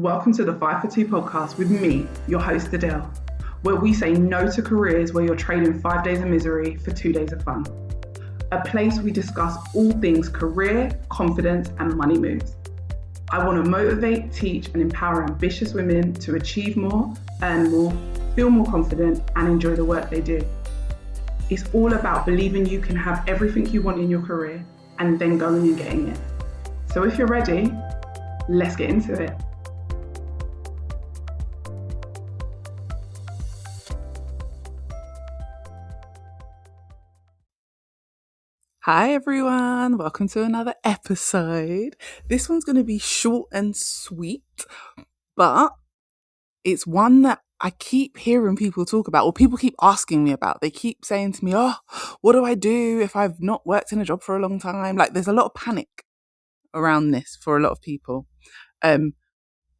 Welcome to the 5 for 2 podcast with me, your host Adele, where we say no to careers where you're trading 5 days of misery for 2 days of fun. A place we discuss all things career, confidence, and money moves. I want to motivate, teach, and empower ambitious women to achieve more, earn more, feel more confident, and enjoy the work they do. It's all about believing you can have everything you want in your career and then going and getting it. So if you're ready, let's get into it. Hi everyone, welcome to another episode. This one's going to be short and sweet, but it's one that I keep hearing people talk about, or people keep asking me about. They keep saying to me, what do I do if I've not worked in a job for a long time? Like, there's a lot of panic around this for a lot of people.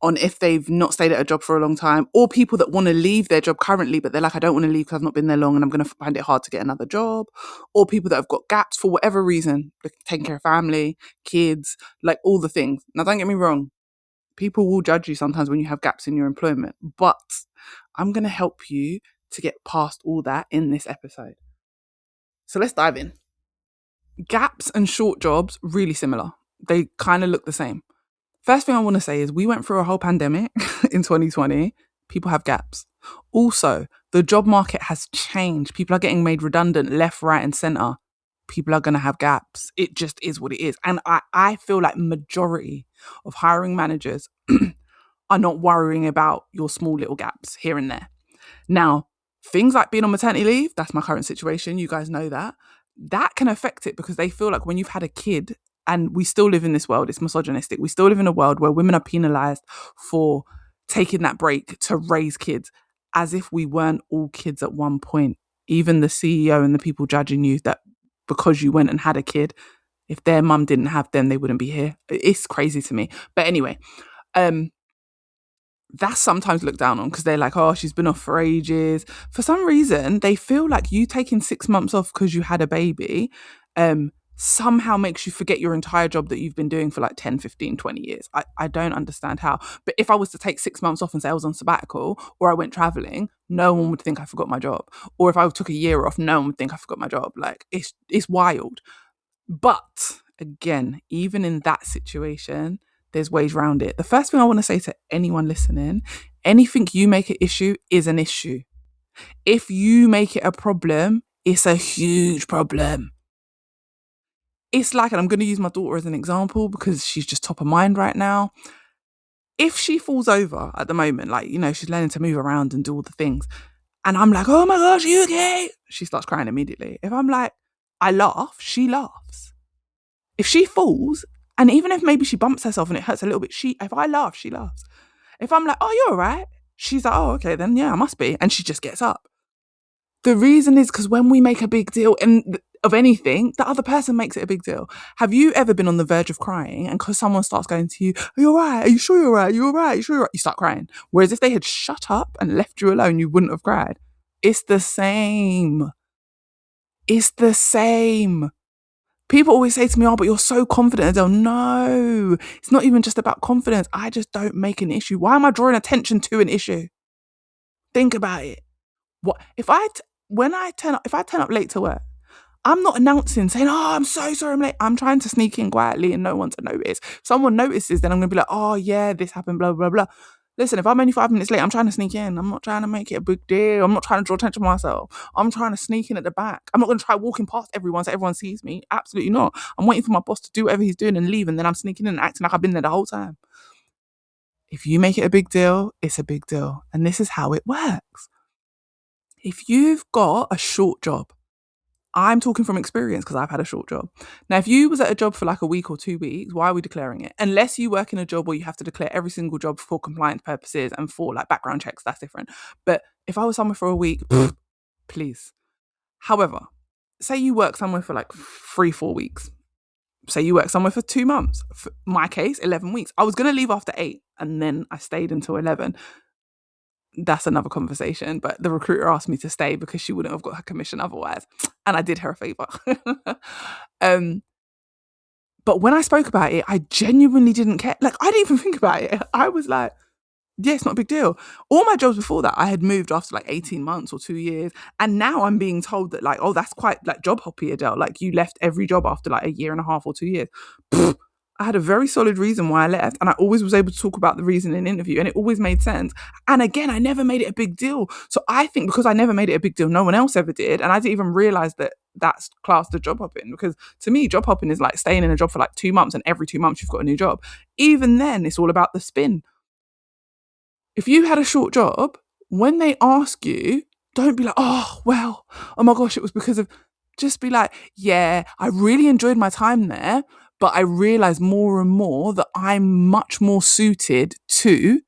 On if they've not stayed at a job for a long time, or people that want to leave their job currently, but they're like, I don't want to leave because I've not been there long and I'm going to find it hard to get another job, or people that have got gaps for whatever reason, like taking care of family, kids, like all the things. Now, don't get me wrong. People will judge you sometimes when you have gaps in your employment, but I'm going to help you to get past all that in this episode. So let's dive in. Gaps and short jobs, really similar. They kind of look the same. First thing I want to say is we went through a whole pandemic in 2020. People have gaps. Also, the job market has changed. People are getting made redundant left, right, and centre. People are going to have gaps. It just is what it is. And I feel like majority of hiring managers are not worrying about your small little gaps here and there. Now, things like being on maternity leave, that's my current situation. You guys know that. That can affect it because they feel like when you've had a kid, and we still live in this world, it's misogynistic. We still live in a world where women are penalised for taking that break to raise kids, as if we weren't all kids at one point. Even the CEO and the people judging you, that because you went and had a kid, if their mum didn't have them, they wouldn't be here. It's crazy to me. But anyway, that's sometimes looked down on because they're like, oh, she's been off for ages. For some reason, they feel like you taking 6 months off because you had a baby somehow makes you forget your entire job that you've been doing for like 10, 15, 20 years. I don't understand how. But if I was to take 6 months off and say I was on sabbatical or I went traveling, no one would think I forgot my job. Or if I took a year off, no one would think I forgot my job. Like, it's wild. But again, even in that situation, there's ways around it. The first thing I want to say to anyone listening, anything you make an issue is an issue. If you make it a problem, it's a huge problem. It's like, and I'm going to use my daughter as an example because she's just top of mind right now. If she falls over at the moment, like, you know, she's learning to move around and do all the things, and I'm like, oh my gosh, are you okay? She starts crying immediately. If I'm like, I laugh, she laughs. If she falls, and even if maybe she bumps herself and it hurts a little bit, if I laugh, she laughs. If I'm like, oh, you're all right, she's like, oh, okay, then yeah, I must be. And she just gets up. The reason is because when we make a big deal of anything, the other person makes it a big deal. Have you ever been on the verge of crying and because someone starts going to you, are you all right? Are you sure you're all right? Are you all right? Are you sure you're all right? You start crying. Whereas if they had shut up and left you alone, you wouldn't have cried. It's the same. It's the same. People always say to me, oh, but you're so confident, Adele. No, it's not even just about confidence. I just don't make an issue. Why am I drawing attention to an issue? Think about it. What if I turn up late to work, I'm not announcing saying, oh, I'm so sorry I'm late. I'm trying to sneak in quietly and no one to notice. If someone notices, then I'm going to be like, oh yeah, this happened, blah, blah, blah. Listen, if I'm only 5 minutes late, I'm trying to sneak in. I'm not trying to make it a big deal. I'm not trying to draw attention to myself. I'm trying to sneak in at the back. I'm not going to try walking past everyone so everyone sees me. Absolutely not. I'm waiting for my boss to do whatever he's doing and leave, and then I'm sneaking in and acting like I've been there the whole time. If you make it a big deal, it's a big deal. And this is how it works. If you've got a short job, I'm talking from experience because I've had a short job. Now, if you was at a job for like a week or 2 weeks, why are we declaring it? Unless you work in a job where you have to declare every single job for compliance purposes and for like background checks, that's different. But if I was somewhere for a week, please. However, say you work somewhere for like 3-4 weeks. Say you work somewhere for 2 months. For my case, 11 weeks. I was going to leave after 8 and then I stayed until 11. That's another conversation, but the recruiter asked me to stay because she wouldn't have got her commission otherwise, and I did her a favour. But when I spoke about it, I genuinely didn't care. Like, I didn't even think about it. I was like, Yeah, it's not a big deal. All my jobs before that, I had moved after like 18 months or 2 years. And now I'm being told that, like, oh, that's quite like job hoppy, Adele. Like, you left every job after like a year and a half or 2 years. Pfft, I had a very solid reason why I left. And I always was able to talk about the reason in an interview. And it always made sense. And again, I never made it a big deal. So I think because I never made it a big deal, no one else ever did. And I didn't even realize that that's classed as job hopping. Because to me, job hopping is like staying in a job for like 2 months and every 2 months you've got a new job. Even then, it's all about the spin. If you had a short job, when they ask you, don't be like, oh, well, oh my gosh, it was because of, just be like, yeah, I really enjoyed my time there, but I realized more and more that I'm much more suited to,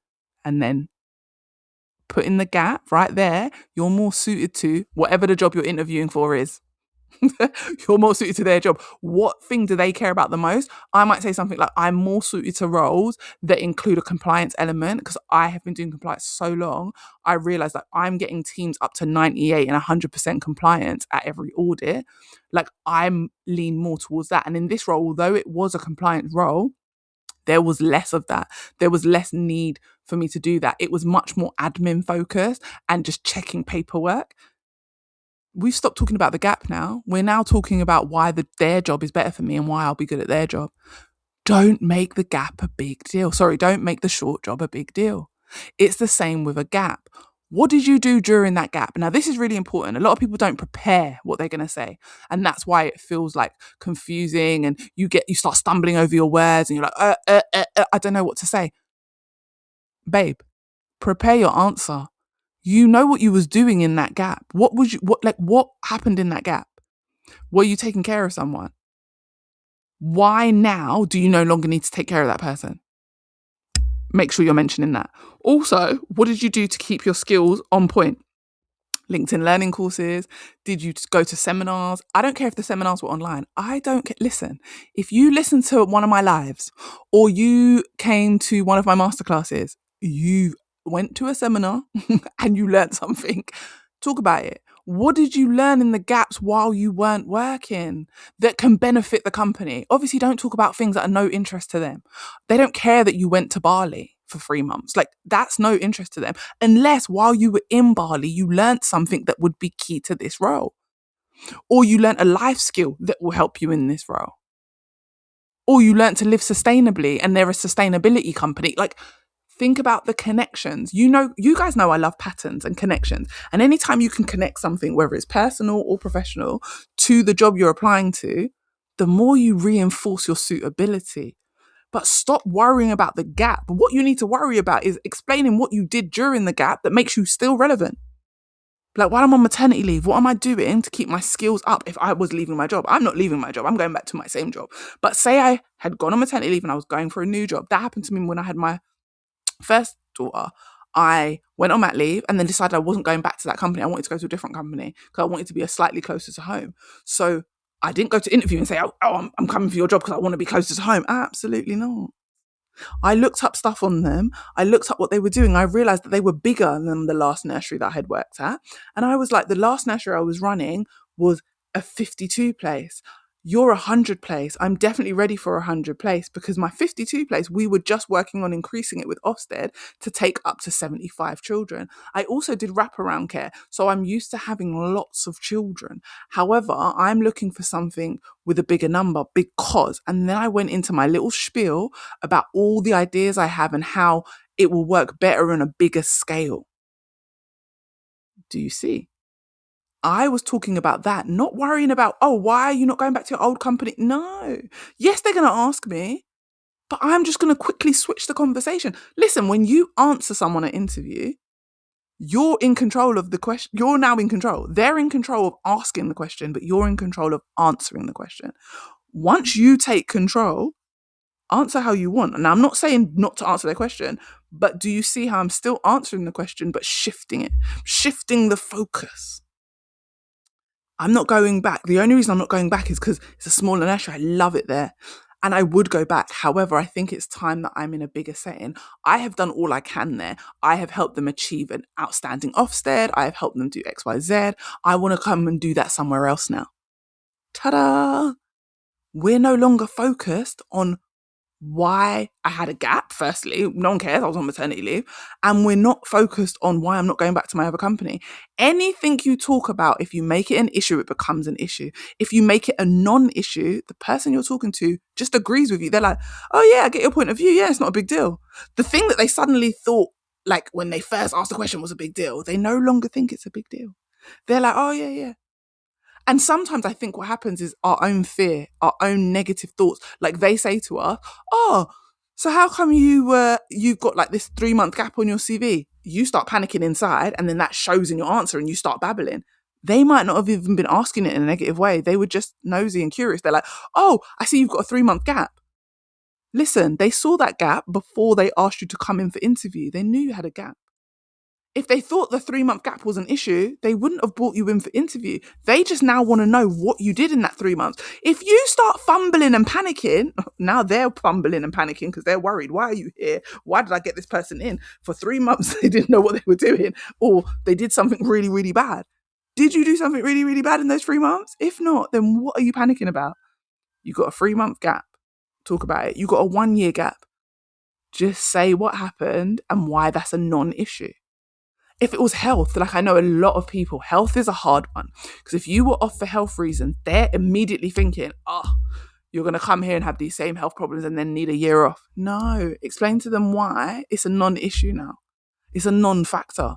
and then put in the gap right there, you're more suited to whatever the job you're interviewing for is. You're more suited to their job. What thing do they care about the most? I might say something like, I'm more suited to roles that include a compliance element because I have been doing compliance so long. I realized that I'm getting teams up to 98 and 100% compliance at every audit. Like, I'm lean more towards that. And in this role, although it was a compliance role, there was less of that. There was less need for me to do that. It was much more admin focused and just checking paperwork. We've stopped talking about the gap now. We're now talking about why their job is better for me and why I'll be good at their job. Don't make the gap a big deal. Sorry, don't make the short job a big deal. It's the same with a gap. What did you do during that gap? Now, this is really important. A lot of people don't prepare what they're going to say. And that's why it feels like confusing and you start stumbling over your words and you're like, I don't know what to say. Babe, prepare your answer. You know what you was doing in that gap. What happened in that gap? Were you taking care of someone? Why now do you no longer need to take care of that person? Make sure you're mentioning that. Also, what did you do to keep your skills on point? LinkedIn learning courses? Did you go to seminars? I don't care if the seminars were online. I don't care. Listen, if you listen to one of my lives or you came to one of my masterclasses, you went to a seminar and you learned something, talk about it. What did you learn in the gaps while you weren't working that can benefit the company? Obviously, don't talk about things that are no interest to them. They don't care that you went to Bali for 3 months. Like, that's no interest to them. Unless while you were in Bali, you learned something that would be key to this role. Or you learned a life skill that will help you in this role. Or you learned to live sustainably and they're a sustainability company. Like, think about the connections. You guys know I love patterns and connections. And anytime you can connect something, whether it's personal or professional, to the job you're applying to, the more you reinforce your suitability. But stop worrying about the gap. What you need to worry about is explaining what you did during the gap that makes you still relevant. Like, while I'm on maternity leave, what am I doing to keep my skills up if I was leaving my job? I'm not leaving my job. I'm going back to my same job. But say I had gone on maternity leave and I was going for a new job. That happened to me when I had my first daughter. I went on mat leave and then decided I wasn't going back to that company. I wanted to go to a different company because I wanted to be slightly closer to home. So I didn't go to interview and say, I'm coming for your job because I want to be closer to home. Absolutely not. I looked up stuff on them. I looked up what they were doing. I realized that they were bigger than the last nursery that I had worked at. And I was like, the last nursery I was running was a 52 place. You're a 100 place. I'm definitely ready for a 100 place because my 52 place, we were just working on increasing it with Ofsted to take up to 75 children. I also did wraparound care. So I'm used to having lots of children. However, I'm looking for something with a bigger number because, and then I went into my little spiel about all the ideas I have and how it will work better on a bigger scale. Do you see? I was talking about that, not worrying about, oh, why are you not going back to your old company? No. Yes, they're going to ask me, but I'm just going to quickly switch the conversation. Listen, when you answer someone at interview, you're in control of the question. You're now in control. They're in control of asking the question, but you're in control of answering the question. Once you take control, answer how you want. And I'm not saying not to answer their question, but do you see how I'm still answering the question, but shifting it, shifting the focus? I'm not going back. The only reason I'm not going back is because it's a smaller nursery. I love it there. And I would go back. However, I think it's time that I'm in a bigger setting. I have done all I can there. I have helped them achieve an outstanding Ofsted. I have helped them do X, Y, Z. I want to come and do that somewhere else now. Ta-da! We're no longer focused on why I had a gap. Firstly, no one cares, I was on maternity leave, and we're not focused on why I'm not going back to my other company. Anything you talk about, if you make it an issue, it becomes an issue. If you make it a non-issue, the person you're talking to just agrees with you. They're like, oh yeah, I get your point of view. Yeah, it's not a big deal. The thing that they suddenly thought, like when they first asked the question, was a big deal, they no longer think it's a big deal. They're like, oh yeah, yeah. And sometimes I think what happens is our own fear, our own negative thoughts. Like they say to us, oh, so how come you've got like this 3-month gap on your CV? You start panicking inside, and then that shows in your answer and you start babbling. They might not have even been asking it in a negative way. They were just nosy and curious. They're like, oh, I see you've got a 3-month gap. Listen, they saw that gap before they asked you to come in for interview. They knew you had a gap. If they thought the 3-month gap was an issue, they wouldn't have brought you in for interview. They just now want to know what you did in that 3 months. If you start fumbling and panicking, now they're fumbling and panicking because they're worried. Why are you here? Why did I get this person in? For 3 months, they didn't know what they were doing, or they did something really, really bad. Did you do something really, really bad in those 3 months? If not, then what are you panicking about? You got a 3-month gap. Talk about it. You got a 1-year gap. Just say what happened and why that's a non-issue. If it was health, like I know a lot of people, health is a hard one. Because if you were off for health reasons, they're immediately thinking, oh, you're going to come here and have these same health problems and then need a year off. No, explain to them why it's a non-issue now. It's a non-factor.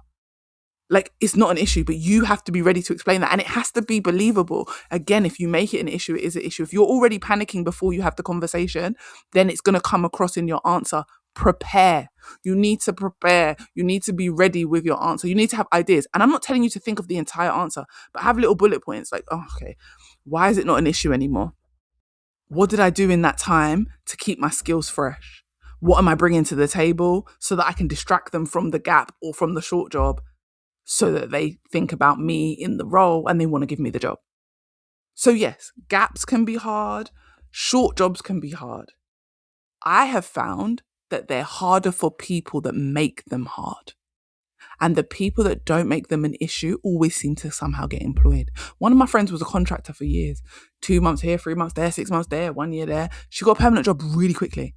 Like, it's not an issue, but you have to be ready to explain that. And it has to be believable. Again, if you make it an issue, it is an issue. If you're already panicking before you have the conversation, then it's going to come across in your answer. Prepare. You need to prepare. You need to be ready with your answer. You need to have ideas. And I'm not telling you to think of the entire answer, but have little bullet points like, oh, okay, why is it not an issue anymore? What did I do in that time to keep my skills fresh? What am I bringing to the table so that I can distract them from the gap or from the short job so that they think about me in the role and they want to give me the job? So yes, gaps can be hard. Short jobs can be hard. I have found that they're harder for people that make them hard. And the people that don't make them an issue always seem to somehow get employed. One of my friends was a contractor for years. 2 months here, 3 months there, 6 months there, 1 year there. She got a permanent job really quickly.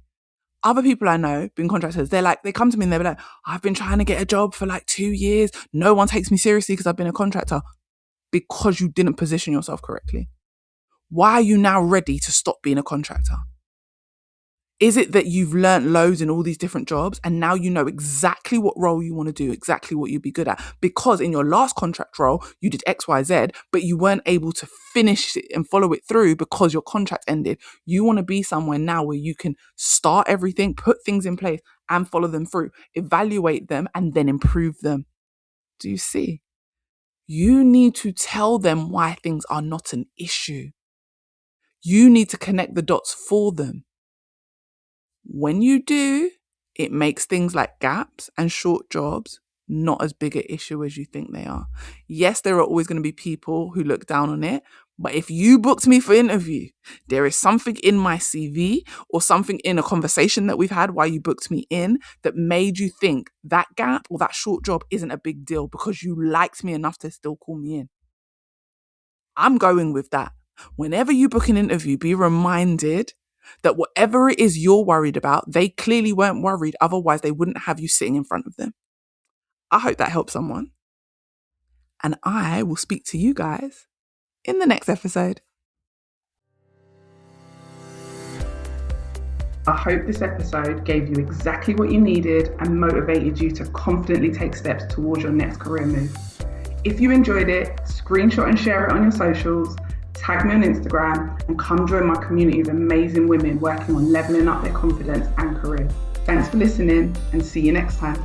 Other people I know, being contractors, they come to me and they're like, I've been trying to get a job for like 2 years. No one takes me seriously because I've been a contractor. Because you didn't position yourself correctly. Why are you now ready to stop being a contractor? Is it that you've learned loads in all these different jobs and now you know exactly what role you want to do, exactly what you'd be good at? Because in your last contract role, you did X, Y, Z, but you weren't able to finish it and follow it through because your contract ended. You want to be somewhere now where you can start everything, put things in place and follow them through, evaluate them and then improve them. Do you see? You need to tell them why things are not an issue. You need to connect the dots for them. When you do, it makes things like gaps and short jobs not as big an issue as you think they are. Yes, there are always going to be people who look down on it, but if you booked me for interview, there is something in my CV or something in a conversation that we've had while you booked me in that made you think that gap or that short job isn't a big deal because you liked me enough to still call me in. I'm going with that. Whenever you book an interview, be reminded that whatever it is you're worried about, they clearly weren't worried. Otherwise, they wouldn't have you sitting in front of them. I hope that helps someone. And I will speak to you guys in the next episode. I hope this episode gave you exactly what you needed and motivated you to confidently take steps towards your next career move. If you enjoyed it, screenshot and share it on your socials, tag me on Instagram and come join my community of amazing women working on leveling up their confidence and career. Thanks for listening and see you next time.